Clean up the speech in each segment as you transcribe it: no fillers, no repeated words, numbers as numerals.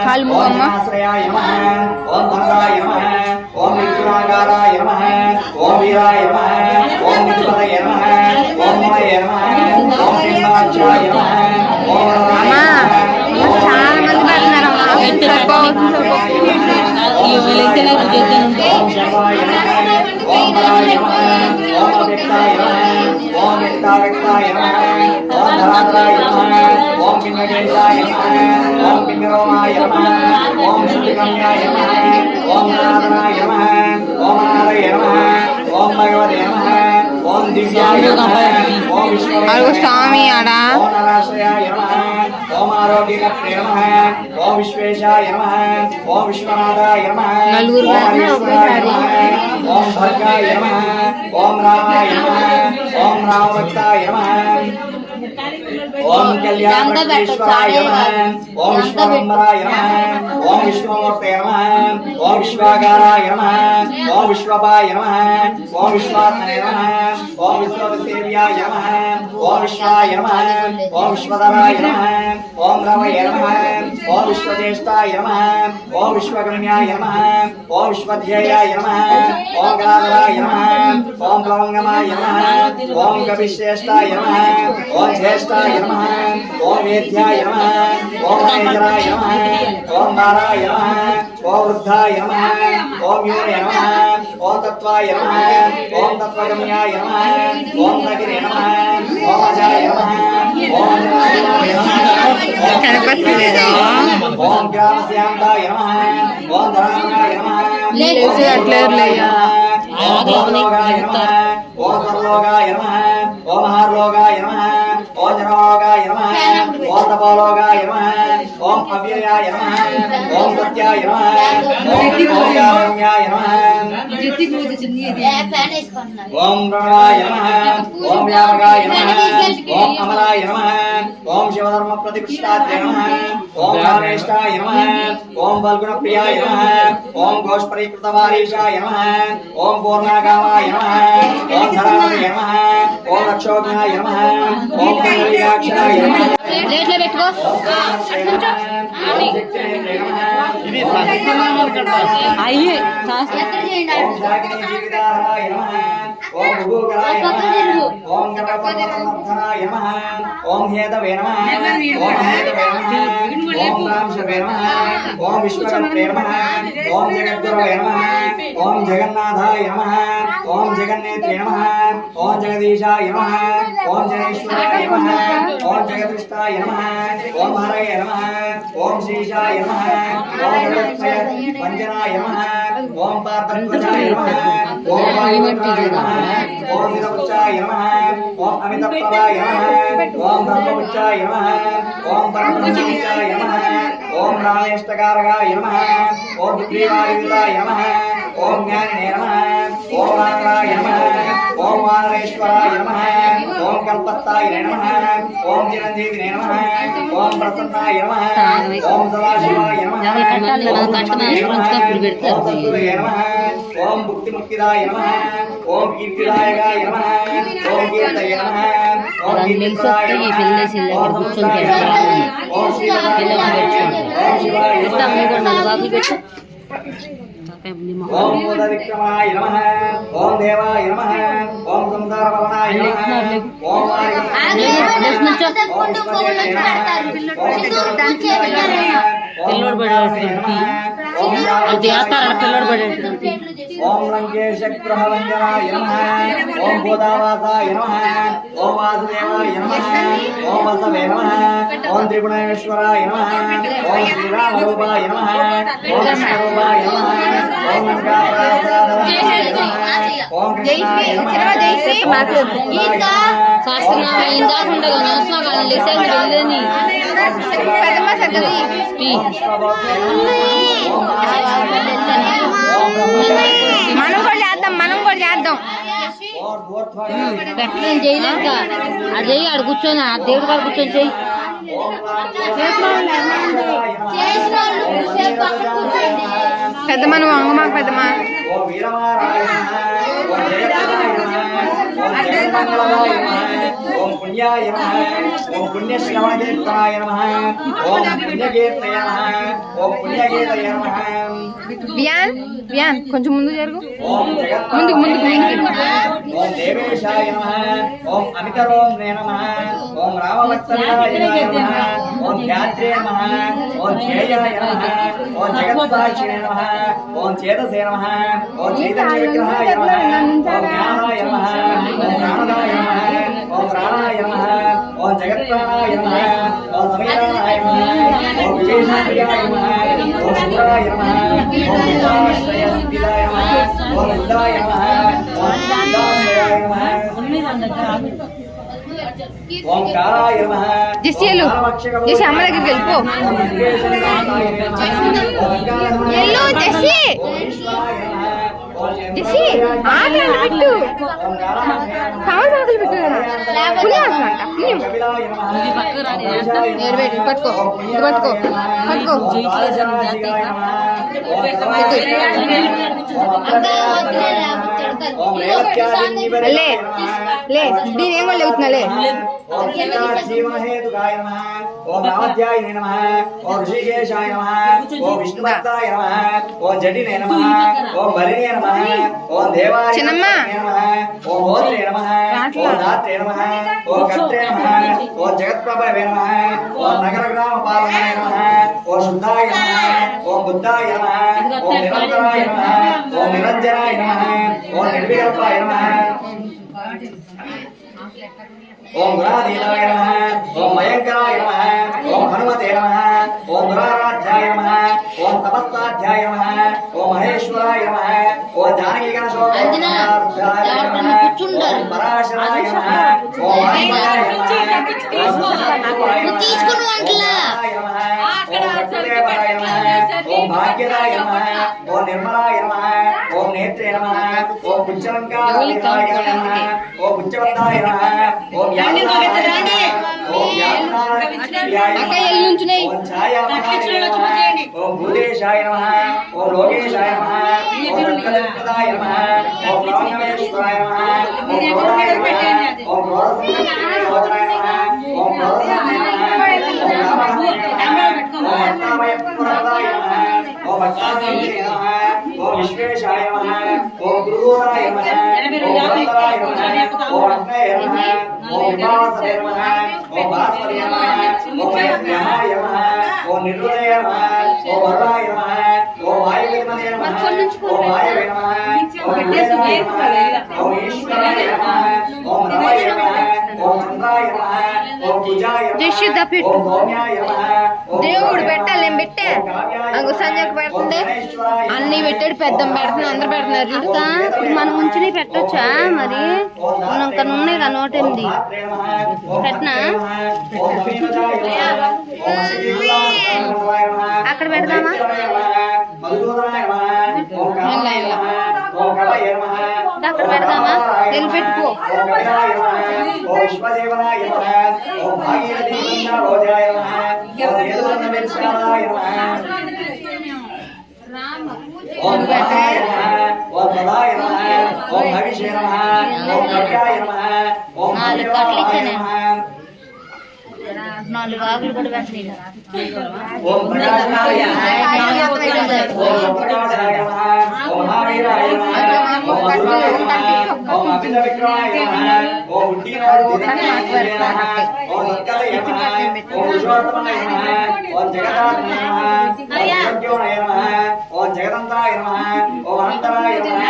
కాల్ముగమ్మ ఆశ్రయాయ నమః ఓం భద్రాయ నమః ఓం విఘ్నాకారాయ నమః ఓం వీరాయ నమః ఓం నిధిపతయ నమః ఓం మయ నమః ఓం హిమాచాయ నమః ఓం అమ్మా చాలా మంది పడుతున్నారమ్మా ఓం శర్వాయ నమః ఓం పరాయ నమః ఓం వ్యక్తాయ నమః ఓం వ్యక్తాయ నమః ఓం ధరాధరాయ నమః ఓం పింగళేశాయ నమః ఓం పింగళోమాయ నమః ఓం శుద్ధికమ్యాయ నమః ఓం నారాయణాయ నమః ఓం నారాయ నమః ఓం భగవతే నమః ఓం దివ్యాయ నమః ఓం విష్ణువే స్వామి ఆడ ఓం నరాశ్రయాయ నమః ఓం ఆరోగ్యకర్తే నమః ఓం విశ్వేశాయ నమః ఓం విశ్వనాథాయ నమః నలుగురు ఓం హరీశ్వరాయ నమః ఓం భర్గాయ నమః ఓం రామాయ నమః ఓం రామభక్తాయ నమః ఓం కళ్యాణేశ్వరాయ నమః ఓం విశ్వమంబరాయ నమః ఓం విష్ణుమూర్తే నమః ఓం విశ్వాకారాయ నమః ఓం విశ్వపాయ నమః ఓం విశ్వాత్మనే నమః ఓం విశ్వసేవ్యాయ నమః ఓం విశ్వాయ నమః ఓం విశ్వధరాయ నమః ఓం రవయ నమః ఓం విశ్వజ్యేష్ఠాయ నమః ఓం విశ్వగమ్యాయ నమః ఓం విశ్వధ్యేయాయ నమః ఓం గణాధరాయ నమః ఓం ప్లవంగమాయ నమః ఓం కవిశ్రేష్ఠాయ నమః ఓం జ్యేష్ఠాయ నమః ఓం వేద్యాయ నమః ఓం మహేంద్రాయ నమః ఓం బాలాయ నమః ఓం వృద్ధాయ నమః ఓం యోనే నమః ఓం తత్వాయ నమః ఓం తత్వగమ్యాయ నమః ఓం నగిరే నమః ఓం అజాయ నమః ఓం జనాయ నమః ఓం గ్రామస్యాంతాయ నమః ఓం ధనాయ నమః ఓం భోగలోగాయ నమః ఓం పరలోగాయ నమః ఓం మహార్లోగాయ నమః ఓం జనలోగాయ నమః ఓం తపోలోగాయ నమః ఓం అవ్యయాయ నమః ఓం సత్యాయ నమః ఓం కారుణ్యాయ నమః ఓం ప్రణవాయ నమః ఓం వ్యాపకాయ నమః ఓం అమలాయ నమః ఓం శివధర్మ ప్రతిష్ఠాత్రే నమః ఓం రామేష్టాయ నమః ఓం బల్గుణ ప్రియాయ నమః ఓం ఘోషపరికృతవారీషాయ నమః ఓం పూర్ణాగామాయ నమః ఓం ధరావయ నమః ఓం రక్షోజ్ఞాయ నమః ఓం కమలీయాక్షాయ నమః ప్లేట్లో పెట్టుకో ఇది అయ్యే ఓం జాగిని జీవితాయ నమః ఓం భూగరాయ నమః ఓం గణపతినాయ నమః ఓం హేతవే నమః ఓం హేతవే నమః ఓం రాంశవే నమః ఓం విశ్వకర్తే నమః ఓం జగద్గురవే నమః ఓం జగన్నాథాయ నమః ఓం జగన్నేత్రే నమః ఓం జగదీశాయ నమః ఓం జగేశ్వరాయ నమః ఓం జగదృష్టాయ నమః ఓం హరయ నమః ఓం శ్రీశాయ నమః ఓం జగత్పయ పంజనాయ నమః ఓం పార్థధ్వజాయ నమః ఓం వాయుమంటాయ నమః ఓం నిరవచ్చాయ నమః ఓం అమితప్రభాయ నమః ఓం బ్రహ్మపుచ్చాయ నమః ఓం పరబ్రహ్మపుచ్చాయ నమః ఓం రామేష్టకారకాయ నమః ఓం సుగ్రీవాయుతాయ నమః ఓం జ్ఞానినే నమః ఓం వానరాయ నమః ఓం వానరేశ్వరాయ నమః ఓం కల్పస్తాయ నమః ఓం చిరంజీవినే నమః ఓం ప్రసన్నాయ నమః ఓం సదాశివాయ నమః ఓం సద్గురువే నమః ఓం భుక్తిముక్తిదాయ నమః ఓం కీర్తిదాయకాయ నమః ఓం కీర్తయ నమః ఓం కీర్తిదాయ నమః ఓం ఓం శ్రీరాయ ఓం శివాయ నమః ఓం ఉదవిక్రమాయ నమః ఓం దేవాయ నమః ఓం సంసారవనాయ నమః ఓం ఓం లంకేశగ్రహవంజనాయ నమః ఓం భూతావాసాయ నమః ఓం వాసుదేవాయ నమః ఓం వసవే నమః ఓం త్రిగుణేశ్వరాయ నమః ఓం శ్రీరామరూపాయ నమః ఓం కృష్ణరూపాయ నమః ఓం లంకాప్రాసాదవనాయ నమః ఓం కృష్ణాయ నమః మనం కూడా చేద్దాం పెట్టడం చేయలేక అదే ఆడు కూర్చొని ఆ దేవుడు గారు కూర్చొని చెయ్యి పెద్దమ్మ నువ్వు అంగమా పెద్దమ్మ మంగళాయ నమః ఓం పుణ్యాయ నమః ఓం పుణ్యశ్రవణకీర్తనాయ నమః ఓం పుణ్యకీర్తయ నమః ఓం పుణ్యగీతయ నమః వ్యాన్ కొంచెం ముందు జరుగు ఓం ఓం దేవేశాయ నమః ఓం అమితరోమ్నే నమః ఓం రామభక్తాయ నమః ఓం ధ్యాత్రే నమః ఓం ధ్యేయాయ నమః ఓం జగత్సాక్షిణే నమః ఓం చేతసే నమః ఓం చైతన్య విగ్రహాయ నమః ఓం జ్ఞానాయ నమః ఓం ప్రాణాయ నమః ఓం ప్రాణాయ నమః ఓం జగత్ప్రాణాయ నమః ఓం సమీరాయ నమః ఓం విశేషాయ నమః ఓం శుభ్రాయ నమః ఓం విశ్వాశ్రయస్థితాయ నమః ఓం బుద్ధాయ నమః ఓం సిద్ధాశ్రయాయ నమః ఓం కారాయ నమః జెస్సీ అమ్మ దగ్గరికి వెళ్ళిపో ఎల్లు జెస్సీ జెస్సీ ఆటలు పెట్టు కావాలి ఆటలు పెట్టు పట్టుకో పట్టుకో పట్టుకో లే లే దీని ఏమో లేవుతున్నా జీవన హేతుకాయ నమః ఓం రామధ్యాయ నమః ఓం ఋషికేశాయ నమః ఓం విష్ణుభక్తాయ నమః ఓం జటినే నమః ఓం బలినే నమః ఓం దేవాయ నమః ఓం హోత్రే నమః ఓం దాత్రే నమః ఓం కర్త్రే నమః ఓం జగత్ప్రభవే నమః ఓం నగర గ్రామ పాలనాయ నమః ఓం శుద్ధాయ నమః ఓం బుద్ధాయ నమః ఓం నిరంతరాయ నమః ఓం నిరంజనాయ నమః ఓం నిర్వికల్పాయ నమః ఓం గుణాధీనాయ నమః ఓం భయంకరాయ నమః ఓం హనుమతే నమః ఓం దురారాధ్యాయ నమః ఓం తపస్సాధ్యాయ నమః ఓం మహేశ్వరాయ నమః ఓం జానకీ గణశోభాయ నమః ఓం పరాశరాయ నమః ఓం వాయుదేవాయ నమః తీసుకుని వంటలా ఓం భాగ్యదాయ నమః ఓం నిర్మలాయ నమః ఓం నేత్రే నమః ఓం పుచ్చలంకారాయ నమః ఓం పుచ్చవంతాయ నమః ఓం ఓం భూదేశాయ నమః ఓం లోకేశాయ నమః ఓం సత్కదాయ నమః ఓం రామేశ్వరాయ నమః ఓం గౌరాయ నమః ఓం గౌరసంకృతాయ నమః ఓం గౌరసంకృతాయ నమః ఓం భక్తాయ నమః ఓం విశ్వేశాయ నమః ఓం గురురాయ నమః ఓం భక్తాయ నమః ఓం అగ్నయ నమః ఓం విభావసే నమః ఓం భాస్వరే నమః ఓం యజ్ఞాయ నమః ఓం నిర్వృతయ నమః ఓం వరుణాయ నమః ఓం వాయువిద్మనే నమః ఓం వాయవే నమః ఓం విద్యాయ నమః ఓం ఈశ్వరాయ నమః ఓం రవయ నమః ఓం చంద్రాయ నమః ఓం కుజాయ నమః ఓం సౌమ్యాయ నమః దేవుడు పెట్టాలి నేను పెట్టా అంగు సంజయ్ పెడుతుండే అన్ని పెట్టాడు పెద్ద పెడుతున్నా అందరు పెడుతున్నారు అక్క ఇప్పుడు మనం ఉంచినవి పెట్టొచ్చా మరి మనం ఇక్కడ ఉన్నాయి కదా 108 పెట్టనా అక్కడ పెడదామా అక్కడ పెడదామా వెళ్ళి పెట్టుకో ఓం గణాయ నమః ఓం సదాయ నమః ఓం హవిషే నమః ఓం కవ్యాయ నమః ఓం 4 కట్లు ఇచ్చానే 4 ఆకులు కూడా పెట్టలేదు ఓం ప్రకాశాయ ఓం ప్రకాశాయ నమః ఓం మహావీరాయ నమః ఓం మధురాయ నమః ఓం అభిత విక్రమాయ నమః ఓం ఉడ్డీనాయ నమః ఓం సత్కలయ నమః ఓం విశ్వోత్తమాయ నమః ఓం జగదాత్మయ నమః ఓం జగద్యోనయ నమః ఓం జగదంతాయ నమః ఓం అనంతరాయ నమః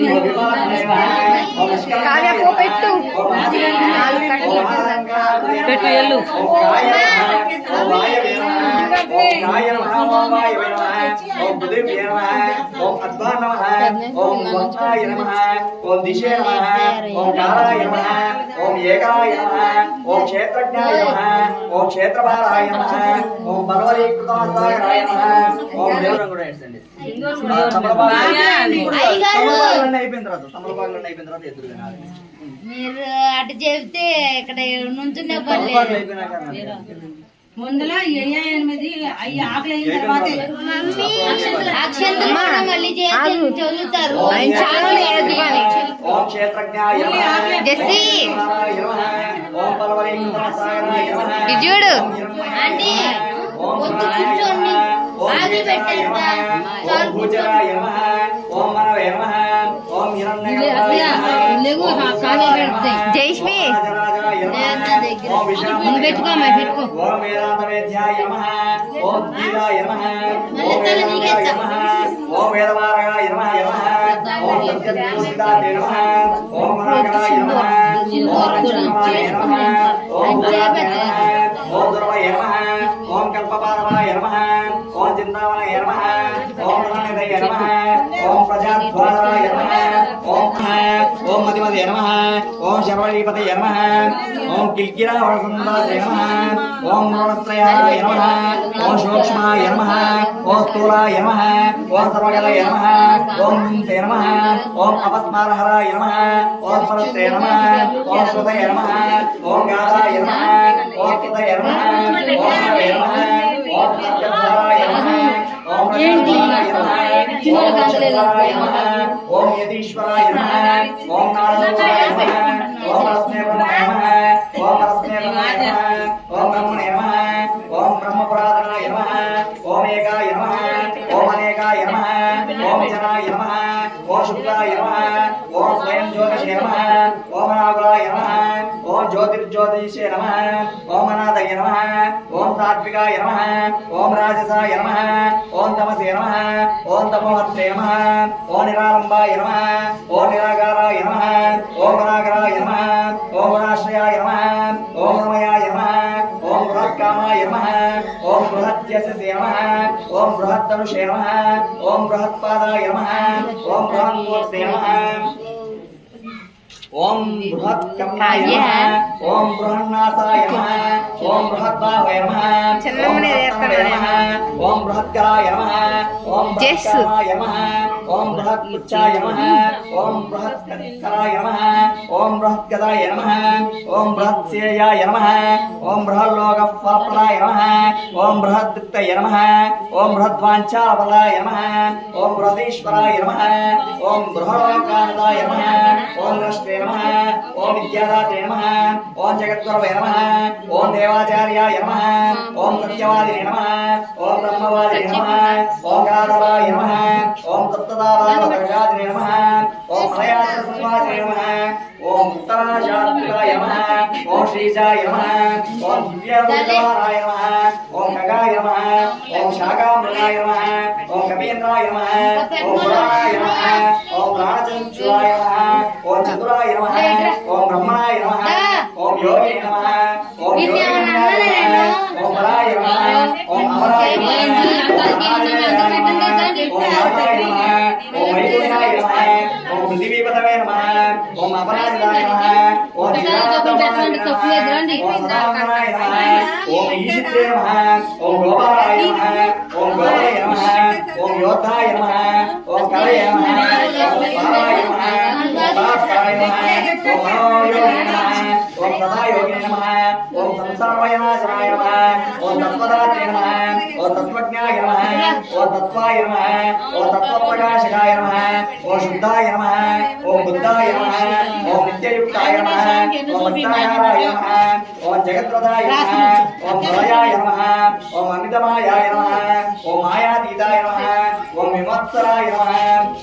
ఓం విమానాయ నమః ఓం నిష్కలంకాయ నమః పెట్టు ఓం పెట్టు ఎల్లు ఓం కాయ నమః ఓం వాయవే నమః ఓం కాయ నమః ఓం వాయవే నమః ఓం పృథివ్యే నమః ఓం అద్భా నమః ఓం వత్సాయ నమః ఓం దిశే నమః ఓం కారాయ నమః ఓం ఏకాయ నమః ఓం క్షేత్రజ్ఞాయ నమః ఓం క్షేత్రభారాయ నమః ఓం బలవరీకృతమస్తాయ నమః ఓం దేవుడు కూడా వేసండి అయిపోయిన తర్వాత ఎదురు వినాలి మీరు అటు చెప్తే ఇక్కడ నుంచునే ముందులో 8 అయ్యి ఆకలి అయిన తర్వాత అక్షంతలు మళ్ళీ చదువుతారు ఓం ఓం క్షేత్రజ్ఞాయ నమః జెస్సీ. ఓం పలవలింగమసాయ నమః ఇది చూడు. ఆంటీ వచ్చి కూర్చోండి ఆగి పెట్టేస్తా ఓం భూచరాయ నమః ఓం మనవే నమః ఓం హిరణ్యగర్భాయ నమః జైష్మి ముందు పెట్టుకో అమ్మాయి పెట్టుకో ఓం వేదాంతవేద్యాయ నమః ఓం గీతాయ నమః ఓం వేదాంతాయ నమః ఓం వేదవారాయ నమః ఓం సత్యజ్ఞానసిద్ధాయ నమః ఓం మహాగణాయ నమః ఓం పంచమాయ నమః ఓం భూతాయ నమః ఓం దుర్వయ నమః ఓం కల్పపారవాయ నమః ఓం చింతామణయ నమః ఓం ప్రణాయదయ నమః ఓం ప్రజాద్వారాయ నమః ఓం మదిమదే నమః ఓం శర్వళీపతయ నమః ఓం కిల్కిరావసుందరాయ నమః ఓం మూలత్రయాయ నమః ఓం సూక్ష్మాయ నమః ఓం స్థూలాయ నమః ఓం సర్వగలయ నమః ఓం వింతే నమః ఓం అపస్మారహరాయ నమః ఓం స్మరతే నమః ఓం సుతయ నమః ఓం గాధాయ నమః ఓం సుతయ నమః ఓం హరే నమః ఓం సత్యద్వారాయ నమః ఓం రక్షణాయ నమః ఓం రక్షణాయ నమః ఓం యతీశ్వరాయ నమః ఓం నారాయణాయ నమః ఓం పరస్మే బ్రహ్మణే నమః ఓం పరస్మే బ్రహ్మణే నమః ఓం బ్రహ్మణే నమః ఓం బ్రహ్మపురాతనాయ నమః ఓం ఏకాయ నమః ఓం అనేకాయ నమః ఓం జనాయ నమః ఓం శుక్లాయ నమః ఓం స్వయం జ్యోతిషే నమః ఓం నాగులాయ నమః ఓం జ్యోతిర్జ్యోతిషే నమః ఓం అనాథయ నమః ఓం సాత్వికాయ నమః ఓం రాజసాయ నమః ఓం తమసే నమః ఓం తమోవర్తే నమః ఓం నిరాలంబాయ నమః ఓం నిరాకారాయ నమః ఓం గుణాకరాయ నమః ఓం గుణాశ్రయాయ నమః ఓం రమయాయ నమః ఓం బృహత్కామాయ నమః ఓం బృహత్యసే నమః ఓం బృహత్తనుషే నమః ఓం బృహత్పాదాయ నమః ఓం బృహన్మూర్తే నమః ఓం బృహత్కమ్నాయ నమః ఓం బృహన్నాసాయ నమః ఓం బృహద్బాహవే నమః చిన్నమ్మనే చేస్తాడు నమః ఓం బృహత్కరాయ నమః ఓం బృహత్కరాయ నమః ఓం బృహత్పుచ్ఛాయ నమః ఓం బృహత్కరాయ నమః ఓం బృహత్కదాయ నమః ఓం బృహత్సేయాయ నమః ఓం బృహల్లోకఫలప్రదాయ నమః ఓం బృహద్విత్తయ నమః ఓం బృహద్వాంఛాఫలాయ నమః ఓం బృహదీశ్వరాయ నమః ఓం బృహలోకానదాయ నమః ఓం దృష్టే నమః ఓం విద్యాదాతే నమః ఓం జగద్గురవే నమః ఓం దేవాచార్యాయ నమః ఓం సత్యవాదినే నమః ఓం బ్రహ్మవాదినే నమః ఓం గాధవాయ నమః ఓం తత్తదావాదినే నమః ఓం ప్రయాసంవాదినే నమః ఓం ఉత్తరాశాస్త్రాయ నమః ఓం శ్రీజాయ నమః ఓం దివ్యరూపాయ నమః ఓం ఖగాయ నమః ఓం శాకామృగాయ నమః ఓం కపీంద్రాయ నమః ఓం పురాణాయ నమః ఓం ప్రాణచంచురాయ నమః ఓం చతురాయ నమః ఓం బ్రహ్మణాయ నమః ఓం యోగినే నమః ఓం యోగినే నమః ఓం బలాయ నమః ఓం అమరాయ నమః ఓం నాథాయ నమః ఓం వైకుంఠాయ నమః ఓం పృథివీపతవే నమః ఓం అపరాజితాయ నమః ఓం జినాథాయ నమః ఓం సదానందనాయ నమః ఓం ఈశిత్రే నమః ఓం గోపాలాయ నమః ఓం గోపలయ నమః ఓం యోద్ధాయ నమః ఓం కలయ నమః ఓం పారాయ నమః ఓం భాస్కరాయ నమః ఓం మనోయోగినే నమః ఓం సదాయోగినే నమః ఓం సంసారవయనాశనాయ నమః ఓం తత్వదాత్రే నమః ఓం తత్వజ్ఞాయ నమః ఓం తత్వాయ నమః ఓం తత్వప్రకాశకాయ నమః ఓం శుద్ధాయ నమః ఓం బుద్ధాయ నమః ఓం నిత్యయుక్తాయ నమః ఓం ముక్తాయాయ నమః ఓం జగద్రథాయ నమః ఓం ప్రళయాయ నమః ఓం అమితమాయాయ నమః ఓం మాయాతీతాయ నమః ఓం విమత్సరాయ నమః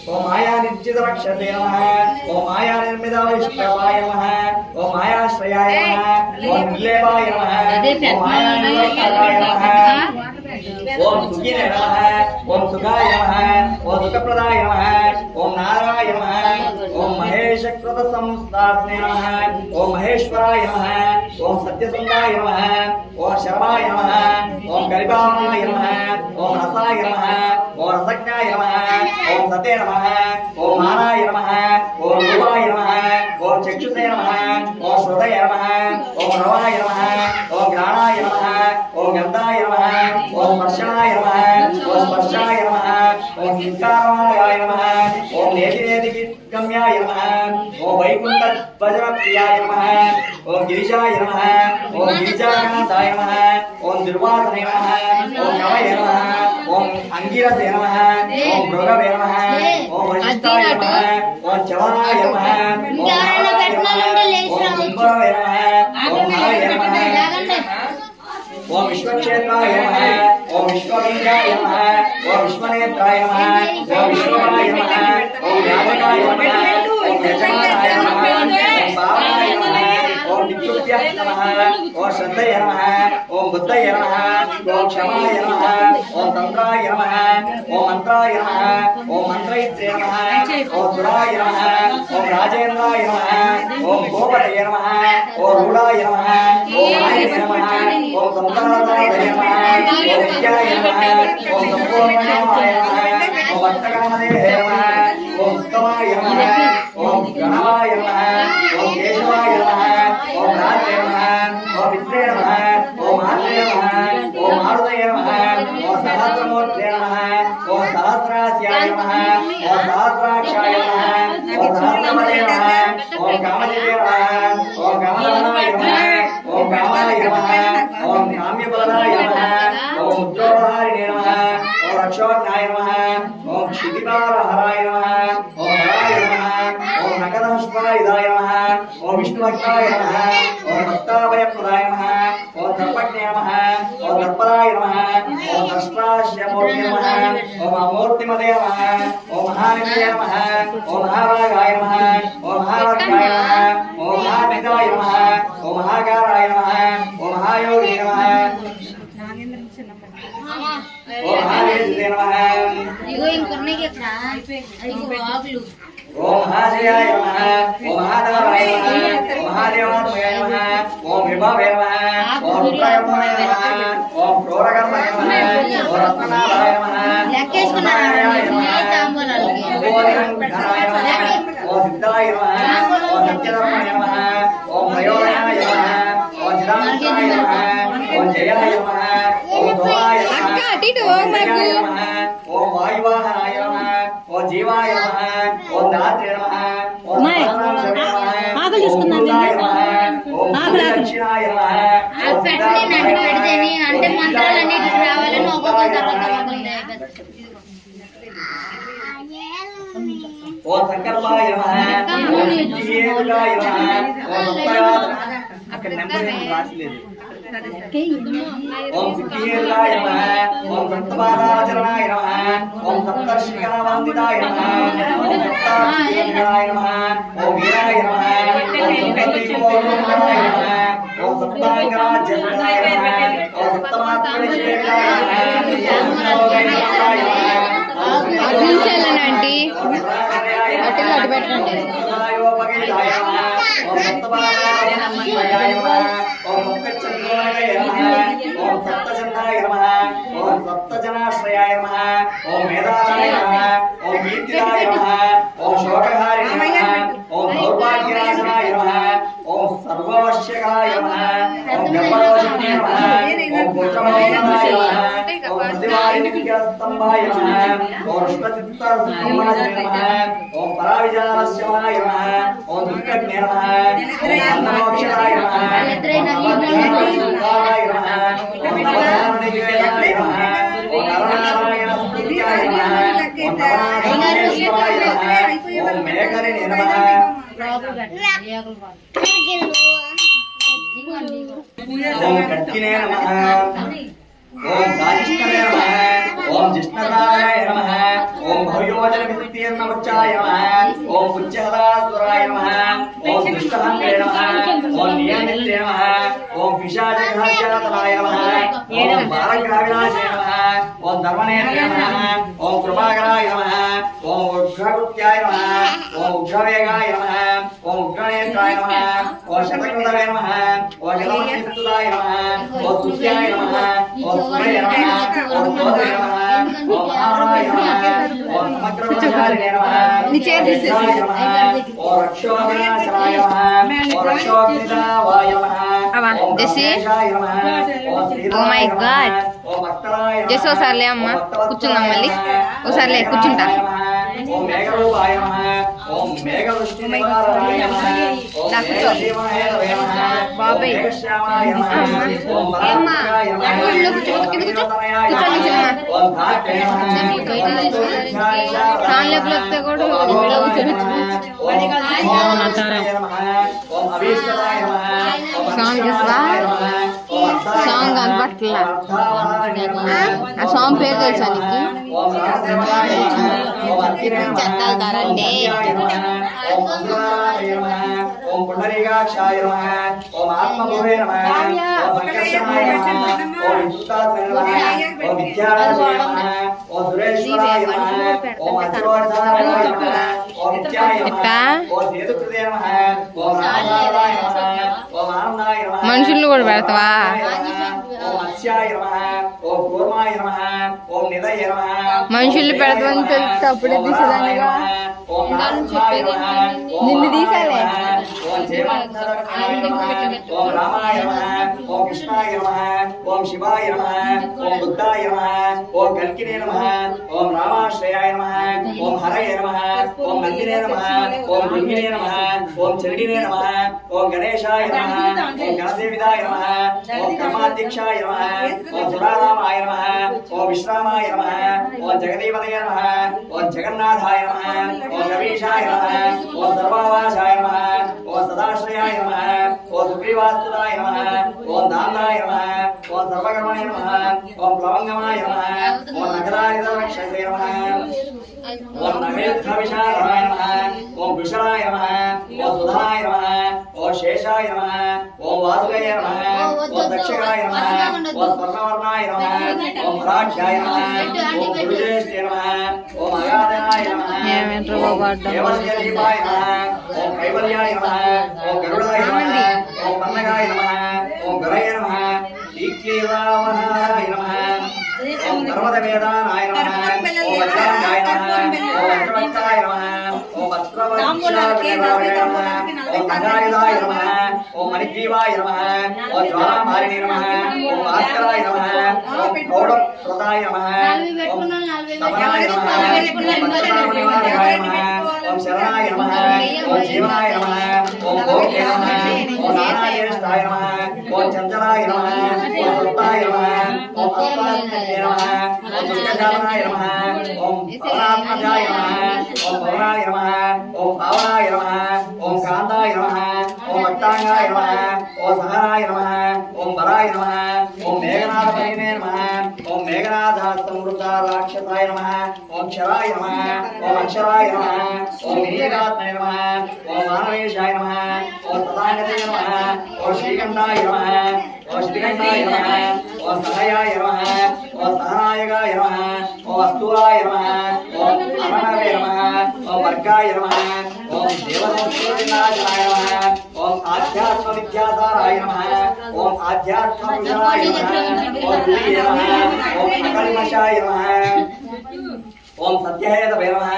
ఓం మాయానిర్జితరక్షతే నమః ఓం మాయానిర్మితావిష్కవాయ నమః ఓం మాయాశ్రయాయ నమః ఓం నిర్లేపాయ నమః ఓం మాయానిర్వక్తాయ నమః ఓం సుఖినే నమః ఓం సుఖాయ నమః ఓం సుఖప్రదాయ నమః ఓం నారాయ నమః ఓం మహేశకృత సంస్థాత్నే నమః ఓం మహేశ్వరాయ నమః ఓం సత్యసంగాయ నమః ఓం శర్వాయ నమః ఓం కలిపావనాయ నమః ఓం రసాయ నమః ఓం రసజ్ఞాయ నమః ఓం సతే నమః ఓం మానాయ నమః ఓం రూపాయ నమః ఓం చక్షుసే నమః ఓం శ్రుతయ నమః ఓం రవాయ నమః ఓం ఘ్రాణాయ నమః ఓం గంధాయ నమః ఓం స్పర్శనాయ నమః ఓం స్పర్శాయ నమః ఓం హింకారమాయ నమః ఓం నేతి గమ్యాయ నమః ఓం వైకుంఠ వజ్రప్రియాయ నమః ఓం గిరిజాయ నమః ఓం గిరిజాకాంతాయ నమః ఓం దుర్వాసనే నమః ఓం కవయ నమః ఓం అంగిరసే నమః ఓం భృగవే నమః ఓం వశిష్ఠాయ నమః ఓం చవనాయ నమః ఇంకెవరైనా పెట్టాలంటే లేచి రావచ్చు. ఓం హరాయ నమః ఓం విశ్వక్షేత్రాయ నమః ఓం విశ్వవీర్యాయ నమః ఓం విశ్వనేత్రాయ నమః ఓం విశ్వమాయ నమః ఓం వ్యాపకాయ నమః ఓం యజమానాయ నమః ఓం భావనాయ నమః ఓం విద్యుత్యాయ నమః ఓం శ్రద్ధయ నమః ఓం బుద్ధయ నమః ఓం క్షమాయ నమః ఓం తంత్రాయ నమః ఓం మంత్రాయ నమః ఓం మంత్రయిత్రే నమః ఓం సురాయ నమః ఓం రాజేంద్రాయ నమః ఓం గోపతయ నమః ఓం రూఢాయ నమః ఓం నాయ నమః ఓం సంతానాయ నమః ఓం విద్యాయ నమః ఓం సంపూర్ణాయ నమః ఓం అష్టకామదేవే నమః ఓం ఉత్తమాయ నమః ఓం గణాయ నమః ఓం కేశవాయ నమః ఓం రాజే నమః ఓం విద్రే నమః ఓం ఆత్రే నమః ఓం మారుతయ నమః ఓం సహస్రమూర్తే నమః ఓం సహస్రాస్యాయ నమః ఓం సహస్రాక్షాయ నమః ఓం సహస్రపదే నమః ఓం కామదేవే నమః ఓం కామదహనాయ నమః ఓం కామాయ నమః ఓం కామ్యబలదాయ నమః ఓం ఉద్యోగహారిణే నమః ఓం రక్షోజ్ఞాయ నమః ఓం క్షితిపారహరాయ నమః ఓం హరాయ నమః ఓం నకదహస్వాయుధాయ నమః ఓం విష్ణుభక్తాయ నమః ఓం భక్తాభయప్రదాయ నమః ఓం దర్పజ్ఞే నమః ఓం దర్పరాయ నమః ఓం దష్ట్రాశ్యమూర్తే నమః ఓం అమూర్తిమదే నమః ఓం మహానిధయే నమః ఓం మహారాగాయ నమః ఓం మహావర్గాయ నమః ఓం మహానిధాయ నమః ఓం మహాకారాయ నమః ఓం మహాయోగి నమః ఓం మహావేద్యే నమః ఇగో ఇంకొన్నాయి ఇక్కడ ఇగో ఆకులు ఓం మహాశయాయ నమః ఓం మహాదేవాయ నమః ఓం మహాదేవాత్మయాయ నమః ఓం విభవే నమః ఓం రుద్రాయ నమః ఓం క్రోరకర్మయ నమః ఓం రత్ననాథాయ నమః లెక్కేసుకున్నారా తాంబూలాలకి ఓం సిద్ధాయ నమః ఓం సత్యధర్మాయ నమః ఓం ప్రయోజనాయ నమః ఓం చిదానందాయ నమః ఓం జయాయ నమః ఓం ధ్రువాయ నమః అక్క అటు ఇటు ఓం మనకు ఓం వాయువాహనాయ నమః ఓం జీవాయ నమః ఓం ధాత్రే నమః ఓం ఆకులు తీసుకున్నాను దక్షిణాయ నమః అది పెట్టండి నన్ను పెడితేని అంటే మంత్రాలన్నీ ఇటు రావాలని ఒక్కొక్క తర్వాత ఓం సంకల్పాయ నమః ఓం సిద్ధియేతుకాయ నమః ఓం సత్యాయ అక్కడ నెంబర్ ఏం రాసిలేదు ఓం సిద్ధియేతుకాయ నమః ఓం సప్తపాదాచరణాయ నమః ఓం సప్తర్షికావందితాయ నమః ఓం సప్తాక్షరాయ నమః ఓం వీరాయ నమః ఓం సప్తదీపోర్ణాయ నమః ఓం సప్తాంగరాజ్యసనాయ నమః ఓం సప్తమాత్మనిషేకాయ నమః ఓం సప్తోగైనాయ నమః అటు నుంచి వెళ్ళండి ఆంటీ అటు అటు పెట్టండి ఓం సప్తజనాశ్రయాయ నమః ఓం మేధాయ నమః ఓం కీర్తిదాయ నమః ఓం శోకహారిణే నమః ఓం దౌర్భాగ్యనాశనాయ నమః ఓం సర్వవశ్యకాయ నమః ఓం గర్భదోషణే నమః ఓం పుత్రమోహనాయ నమః ఓం ప్రతివారిణ్యస్తంభాయ నమః ఓం ఋష్మచిత్తస్తంభాయ నమః ఓం పరావిజాలస్యమాయ నమః ఓం దుర్గజ్ఞే నమః ఓం అన్నమోక్షాయ నమః ఓం భగవద్గీతాయ నమః ఓం నవధారణికేయాయ నమః ఓం నరనారాయణ స్తుత్యాయ నమః ఓం నవనారాయణేశ్వరాయ నమః ఓం మేఘరిణే నమః ఓం కట్టినే నమః ఓం గాజిష్ఠనే నమః ఓం జిష్ణదాయ నమః ఓం భవ్యోజన విస్తీర్ణముచ్చాయ నమః ఓం ఉచ్చహదాసురాయ నమః ఓం దుష్టహంత్రే నమః ఓం నియమిత్రే నమః ఓం పిశాచఘాత్యాతనాయ నమః ఓం బాలగ్రావినాశే నమః ఓం ధర్మనేత్రే నమః ఓం కృపాకరాయ నమః ఓం ఉగ్రకృత్యాయ నమః ఓం ఉగ్రవేగాయ నమః ఓం ఉగ్రనేత్రాయ నమః ఓం శతకృతవే నమః ఓం జలమతిస్తుతాయ నమః ఓం తుష్యాయ నమః ఓం సురయ నమః ఓం సోదరే నమః ఓం మహారాయ నమః ఓం సమగ్రవచారిణే నమః నీ చేతి తీసేసి. ఓం రక్షోవినాశనాయ నమః ఓం రక్షోగ్నిదావాయ నమః అవా, ఓం జెస్సీ. బ్రహ్మేశాయ నమః ఓం శ్రీధరాయ Oh my నమః God. ఓం భక్తరాయ నమః జెస్సీ ఒకసారి లే అమ్మా. ఓం భక్తవత్సలాయ కూర్చుందాం మళ్ళీ. నమః ఒకసారి లే, కూర్చుంటా. ఓం ఓం మేఘరూపాయ నమః ఓం మేఘవృష్టి నివారణాయ నమః ఓం మేఘశీమాయ నమః బాబాయ్. మేఘశ్యామాయ నమః ఓం ఏమ్మా? బలరాయ నమః ఓం ధాత్రే నమః కాళ్ళకు లేకపోతే కూడా ఇట్లా సాంగ్ సాంగ్ కనపట్లా ఆ సాంగ్ పేరు తెలుసా నీకు చెత్తారండి ఓం పుండరీకాక్షాయ నమః ఓం ఆత్మభూవే నమః ఓం సంకర్షణాయ నమః ఓం విద్యుతాత్మనే నమః ఓం విద్యారాజే నమః ఓం సురేశ్వరాయ నమః ఓం అజ్రోధారాయ నమః ఓం నిత్యాయ నమః ఓం సేతుకృతే నమః ఓం రామదాయ నమః ఓం ఆనందాయ నమః మనుషుల్ని కూడా పెడతావా ఓం అస్యాయ నమః ఓం కూర్మాయ నమః ఓం నిలయ నమః మనుషుల్ని పెడతామని తెలిస్తే అప్పుడే తీసేదానిగా ఓం నారాయణాయ నమః నిన్ను తీసాలే ఓం జయమంతరాయ నమః ఓం రామాయ నమః ఓం కృష్ణాయ నమః ఓం శివాయ నమః ఓం బుద్ధాయ నమః ఓం కల్కినే నమః ఓం రామాశ్రయాయ నమః ఓం హరయ నమః ఓం నందినే నమః ఓం దుర్గినే నమః ఓం చరిడినే నమః ఓం గణేశాయ నమః ఓం గణదేవిదాయ నమః ఓం కర్మాధ్యక్షాయ నమః ఓం సురారామాయ నమః ఓం విశ్రామాయ నమః ఓం జగదీపతయ నమః ఓం జగన్నాథాయ నమః ఓం గవీశాయ నమః ఓం సర్వావాసాయ నమః ఓం సదాశ్రయాయ నమః ఓం సుగ్రీవాస్తుదాయ నమః ఓం దానాయ నమః ఓం సర్వగమాయ నమః ఓం ప్లవంగమాయ నమః ఓం నగరారిదక్షతే నమః ఓం నవేత్రవిశాలాయ నమః ఓం విషరాయ నమః ఓం సుధాయ నమః ఓం శేషాయ నమః ఓం వాసుగాయ నమః ఓం దక్షగాయ నమః ఓం స్వర్ణవర్ణాయ నమః ఓం రాజ్యాయ నమః ఓం గురుజేష్ఠే నమః ఓం అగాధనాయ నమః ఏమేంట్రా బాబు అడ్డం దేవదేవాయ నమః ఓం కైవల్యాయ నమః ఓం గరుడాయ నమః ఓం పన్నగాయ నమః ఓం గరయ నమః దీక్షీవామనాయ నమః ఓం ధర్మదవేదానాయ నమః ఓం వజ్రాయ నమః ఓం వజ్రవక్తాయ నమః ఓం వస్త్రవక్షాయ నమః ఓం నగాయుధాయ నమః ఓం మణిగ్రీవాయ నమః ఓం జ్వాలామాలిని నమః ఓం భాస్కరాయ నమః ఓం గౌడప్రదాయ నమః ఓం తపనాయ నమః ఓం పచ్చనామనివారాయ నమః ఓం శరణాయ నమః ఓం జీవనాయ నమః ఓం భోగే నమః ఓం నారాయణాయ నమః ఓం చంచలాయ నమః ఓం వృత్తాయ నమః ఓం అస్మాత్మనే నమః ఓం దుర్గజాలనాయ నమః ఓం పవనాత్మజాయ నమః ఓం పవనాయ నమః ఓం పావనాయ నమః ఓం కాంతాయ నమః ఓం భక్తాంగాయ నమః ఓం సహనాయ నమః ఓం బలాయ నమః ఓం మేఘనాథపతినే నమః ఓం మేఘనాథ సమృద్ధ రాక్షసాయ నమః ఓం క్షరాయ నమః ఓం అక్షరాయ నమః ఓం వినీతాత్మనే నమః ఓం మానవేశాయ నమః ఓం సదాంగతే నమః ఓం శ్రీకంఠాయ నమః ఓం శ్రీకంఠాయ నమః ఓం సహయాయ నమః ఓం సహనాయకాయ నమః ఓం వస్తువాయ నమః ఓం అమనవే నమః ఓం వర్గాయ నమః ఓం దేవదోషనాశనాయ నమః ఓం ఆధ్యాత్మ విద్యాసారాయ నమః ఓం ఆధ్యాత్మ విషయాయ నమః ఓం శ్రీయ నమః ఓం అకల్మషాయ నమః ఓం సత్యహేతవే నమః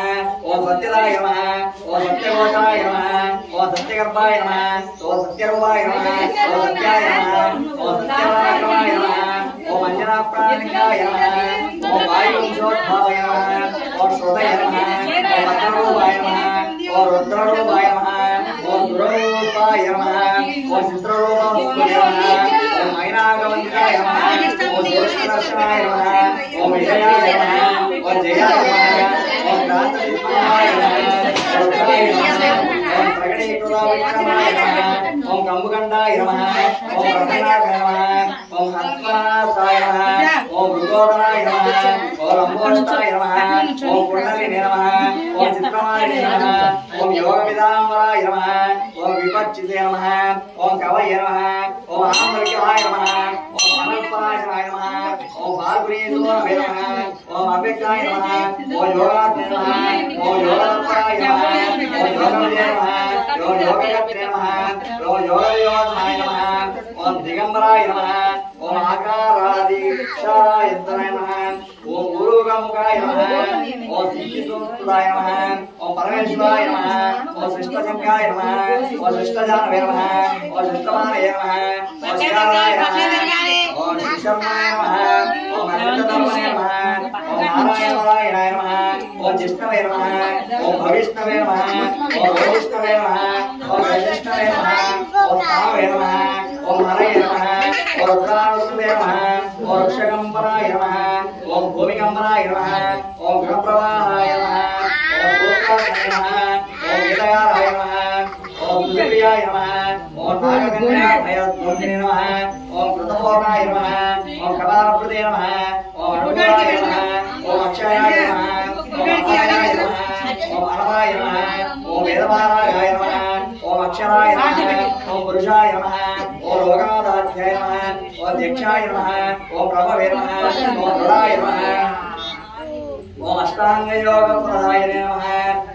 ఓం సత్యదాయ నమః ఓం సత్యగోచాయ నమః ఓం సత్యగర్భాయ నమః ఓం సత్యరూపాయ నమః ఓం సత్యాయ నమః ఓం సత్యపరాక్రమాయ నమః ఓం అంజనాప్రాణికాయ నమః ఓం వాయువంశోద్భావాయ నమః ఓం శ్రుతయ నమః ఓం భద్రరూపాయ నమః ఓం రుద్రరూపాయ నమః ఓం దురరూపాయ నమః ఓం చిత్రరూపాయ నమః ఓం మైనాగవంతికాయ నమః ఓం సూక్ష్మదర్శనాయ నమః ఓం విజయాయ నమః ఓం జయాయ నమః ఓం క్రాంతదీపాయ నమః ఓం రుద్రాయ నమః ఓం ప్రగడీకృతావిక్రమాయ నమః ఓం కంబుకండాయ నమః ఓం ప్రసన్నాయ నమః ఓం హస్మనాసాయ నమః ఓం మృగోదరాయ నమః ఓం లంబోష్టాయ నమః ఓం కుండలినే నమః ఓం చిత్రమాలినే నమః ఓం యోగవిదాంబరాయ నమః ఓం విపచ్చితే నమః ఓం కవయ నమః ఓం ఆంబరికాయ నమః ఓం అనంతరాయ నమః ఓం భార్గవీసోనవే నమః ఓం అవ్యక్తాయ నమః ఓం యోగాత్మే నమః ఓం యోగదత్తాయ నమః ఓం యోగవిదే నమః ఓం యోగగత్రే నమః ఓం యోగయోగాయ నమః ఓం దిగంబరాయ నమః ఓం ఆకారాదిక్షారాయత్తరాయ నమః ఓం గురుగముఖాయ నమః ఓం సిద్ధిసంస్థాయ నమః ఓం పరమేశ్వరాయ నమః ఓం శిష్టశంకాయ నమః ఓం శిష్టజానవే నమః ఓం శిష్టమానయ నమః ఓం శిరాయ నమః ఓం శిశర్మాయ నమః ఓం అనంతధర్మణే నమః ఓం నారాయణాయ నమః ఓం జిష్ణవే నమః ఓం భవిష్ణవే నమః ఓం రోహిష్ణవే నమః ఓం రజిష్ణవే నమః ఓం తావే నమః ఓం హరయే నమః ఓం రుద్రాణుదే నమః ఓం వృక్షకంబరాయ నమః ఓం భూమికంబరాయ నమః ఓం గుణప్రవాహాయ నమః ఓం గోకాయ నమః ఓం విదయాయ నమః ఓం దివ్యాయ నమః ఓం నాగకన్యాయ నమః ఓం కృతభోగాయ నమః ఓం కపాలప్రదే నమః ఓం అనుగాయ నమః ఓం అక్షయాయ నమః ఓం అక్షయాయ నమః ఓం అనవాయ నమః ఓం వేదమారాయ నమః ఓం అక్షరాయ నమః ఓం పురుషాయ నమః ఓం లోకనాథాయ నమః ఓం దీక్షాయ నమః ఓం ప్రభవే నమః ఓం దృఢాయ నమః ఓం అష్టాంగయోగప్రదాయ నమః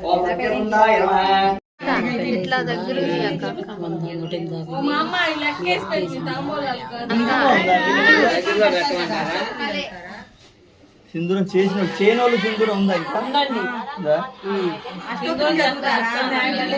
ఓం సత్యసుందాయ నమః ఇట్లా దగ్గర సింధూరం చేసిన చేయనోళ్ళు సింధూరం ఉందా ఇంకా? ఉందా?